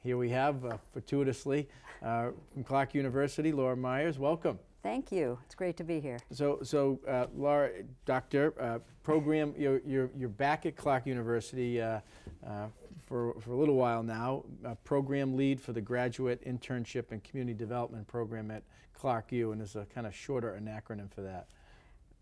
here we have, fortuitously, from Clark University, Laura Meyers. Welcome. Thank you. It's great to be here. So, Laura, Doctor, program, you're back at Clark University for a little while now. Program lead for the Graduate Internship and Community Development Program at Clark U, and there's a kind of shorter acronym for that.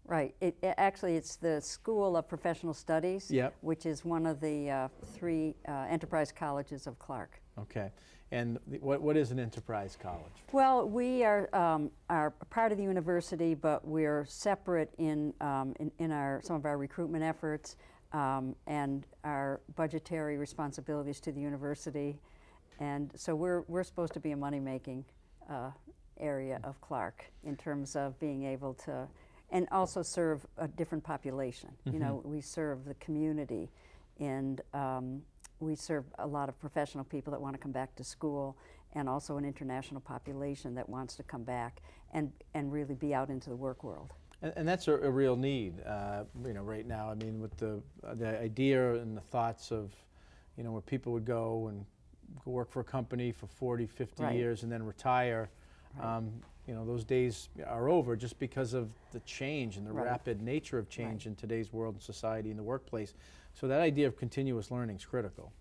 Right. Actually, it's the School of Professional Studies, Yep. which is one of the three enterprise colleges of Clark. Okay. And what is an enterprise college? Well, we are part of the university, but we're separate in some of our recruitment efforts and our budgetary responsibilities to the university. And so we're supposed to be a money-making area of Clark in terms of being able to, and also serve a different population. Mm-hmm. You know, we serve the community, and we serve a lot of professional people that want to come back to school, and also an international population that wants to come back and really be out into the work world. And that's a real need, you know, right now. I mean, with the idea and the thoughts of, you know, where people would go and go work for a company for 40, 50 Right. years and then retire. Right. You know, those days are over just because of the change and the Right. rapid nature of change Right. in today's world and society and the workplace. So that idea of continuous learning is critical.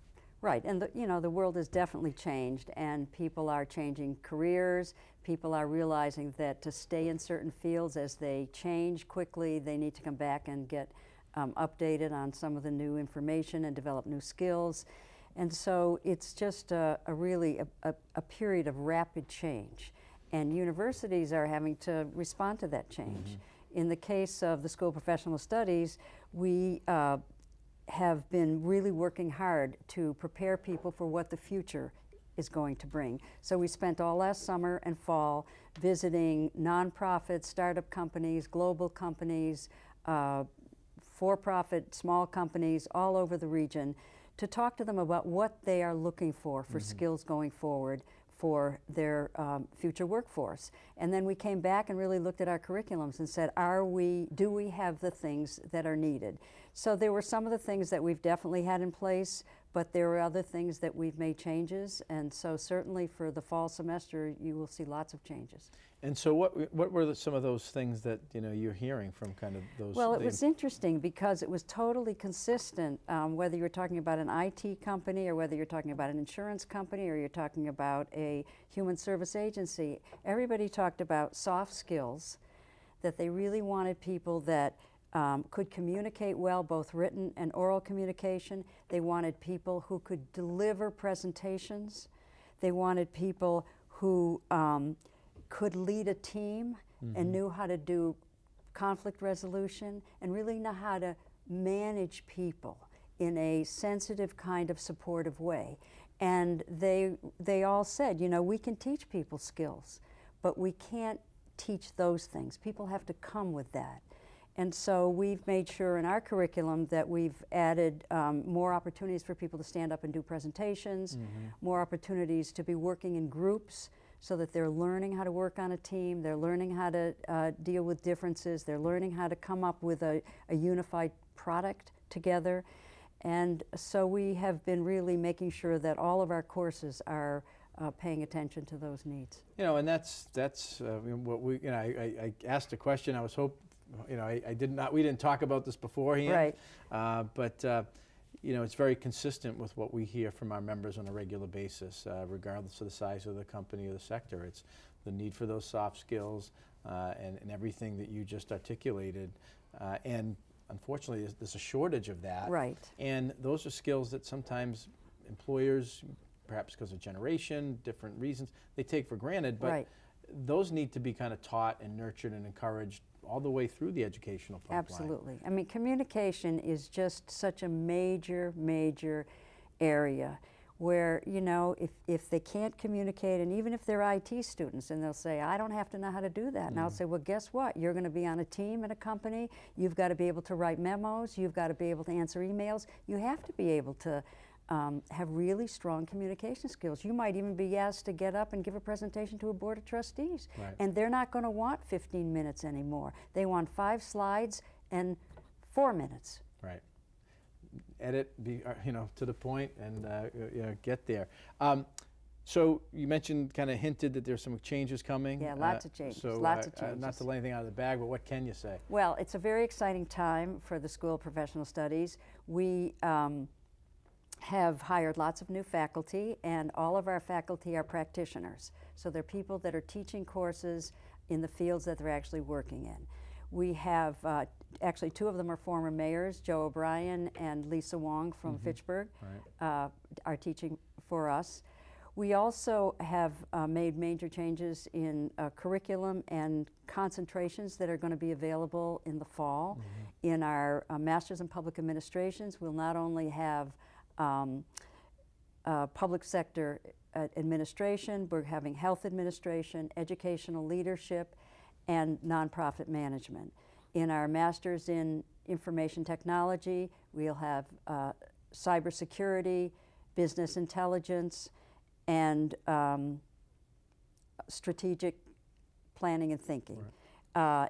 Right, and you know, the world has definitely changed, and people are changing careers. People are realizing that to stay in certain fields as they change quickly, they need to come back and get updated on some of the new information and develop new skills. And so it's just really a period of rapid change. And universities are having to respond to that change. Mm-hmm. In the case of the School of Professional Studies, we have been really working hard to prepare people for what the future is going to bring. So we spent all last summer and fall visiting nonprofit, startup companies, global companies, for-profit, small companies all over the region to talk to them about what they are looking for Mm-hmm. skills going forward for their future workforce. And then we came back and really looked at our curriculums and said, do we have the things that are needed? So there were some of the things that we've definitely had in place, but there were other things that we've made changes. And so certainly for the fall semester, you will see lots of changes. And so what were some of those things that, you know, you're hearing from kind of those? Well, it was interesting because it was totally consistent, whether you're talking about an IT company or whether you're talking about an insurance company or you're talking about a human service agency. Everybody talked about soft skills, that they really wanted people that could communicate well, both written and oral communication. They wanted people who could deliver presentations. They wanted people who could lead a team. Mm-hmm. And knew how to do conflict resolution and really know how to manage people in a sensitive kind of supportive way. And they all said, you know, we can teach people skills, but we can't teach those things. People have to come with that. And so we've made sure in our curriculum that we've added more opportunities for people to stand up and do presentations, mm-hmm. more opportunities to be working in groups so that they're learning how to work on a team, they're learning how to deal with differences, they're learning how to come up with a unified product together. And so we have been really making sure that all of our courses are paying attention to those needs. You know, and that's what we, you know, I asked a question. I was you know, we didn't talk about this beforehand. Right. But you know, it's very consistent with what we hear from our members on a regular basis, regardless of the size of the company or the sector. It's the need for those soft skills and everything that you just articulated. And unfortunately, there's a shortage of that. Right. And those are skills that sometimes employers, perhaps because of generation, different reasons, they take for granted. But right. Those need to be kind of taught and nurtured and encouraged all the way through the educational pipeline. Absolutely. I mean, communication is just such a major, major area where, you know, if they can't communicate, and even if they're IT students, and they'll say, I don't have to know how to do that. And I'll say, well, guess what? You're going to be on a team in a company. You've got to be able to write memos. You've got to be able to answer emails. You have to be able to have really strong communication skills. You might even be asked to get up and give a presentation to a board of trustees. Right. And they're not going to want 15 minutes anymore. They want 5 slides and 4 minutes. Right. Edit, be you know, to the point, and you know, get there. So you mentioned, kind of hinted that there's some changes coming. Yeah, lots of changes, So lots of changes. not to let anything out of the bag, but what can you say? Well, it's a very exciting time for the School of Professional Studies. We have hired lots of new faculty, and all of our faculty are practitioners. So they're people that are teaching courses in the fields that they're actually working in. We have, actually two of them are former mayors, Joe O'Brien and Lisa Wong from Fitchburg, are teaching for us. We also have made major changes in curriculum and concentrations that are going to be available in the fall. In our Masters in Public Administrations, we'll not only have public sector administration, we're having health administration, educational leadership, and nonprofit management. In our Masters in Information Technology, we'll have cybersecurity, business intelligence, and strategic planning and thinking.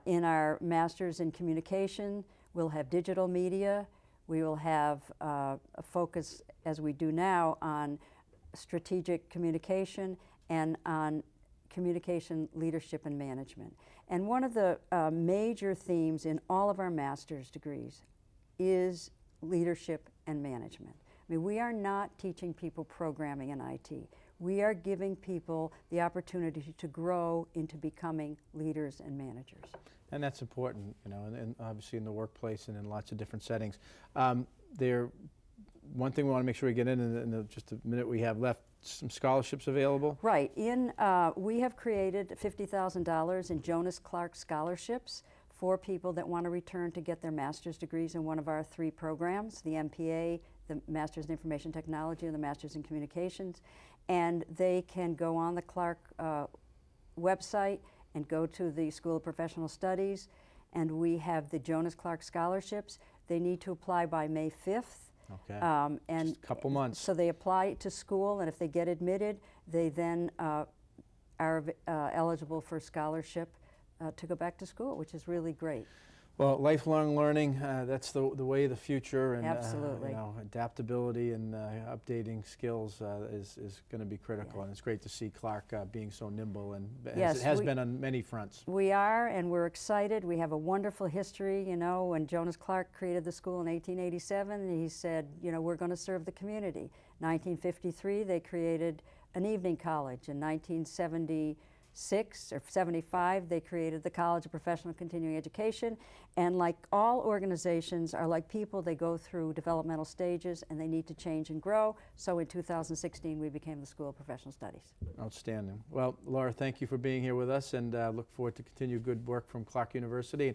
In our Masters in Communication, we'll have digital media. We will have a focus, as we do now, on strategic communication and on communication leadership and management. And one of the major themes in all of our master's degrees is leadership and management. I mean, we are not teaching people programming in IT. We are giving people the opportunity to grow into becoming leaders and managers. And that's important, you know, and obviously in the workplace and in lots of different settings. One thing we want to make sure we get in just a minute we have left, some scholarships available. Right. We have created $50,000 in Jonas Clark scholarships for people that want to return to get their master's degrees in one of our three programs, the MPA, the Master's in Information Technology, and the Master's in Communications. And they can go on the Clark website and go to the School of Professional Studies, and we have the Jonas Clark scholarships. They need to apply by May 5th. Okay. And just a couple months. So they apply to school, and if they get admitted, they then are eligible for scholarship to go back to school, which is really great. Well, lifelong learning, that's the way of the future, and Absolutely. you know, adaptability and updating skills is going to be critical, and it's great to see Clark being so nimble, and Yes, as it has been on many fronts. We are, and we're excited. We have a wonderful history. You know, when Jonas Clark created the school in 1887, he said, you know, we're going to serve the community. 1953, they created an evening college. In 1976 or 75, they created the College of Professional Continuing Education. And like all organizations are like people, they go through developmental stages and they need to change and grow. So in 2016, we became the School of Professional Studies. Outstanding. Well, Laura, thank you for being here with us, and look forward to continued good work from Clark University.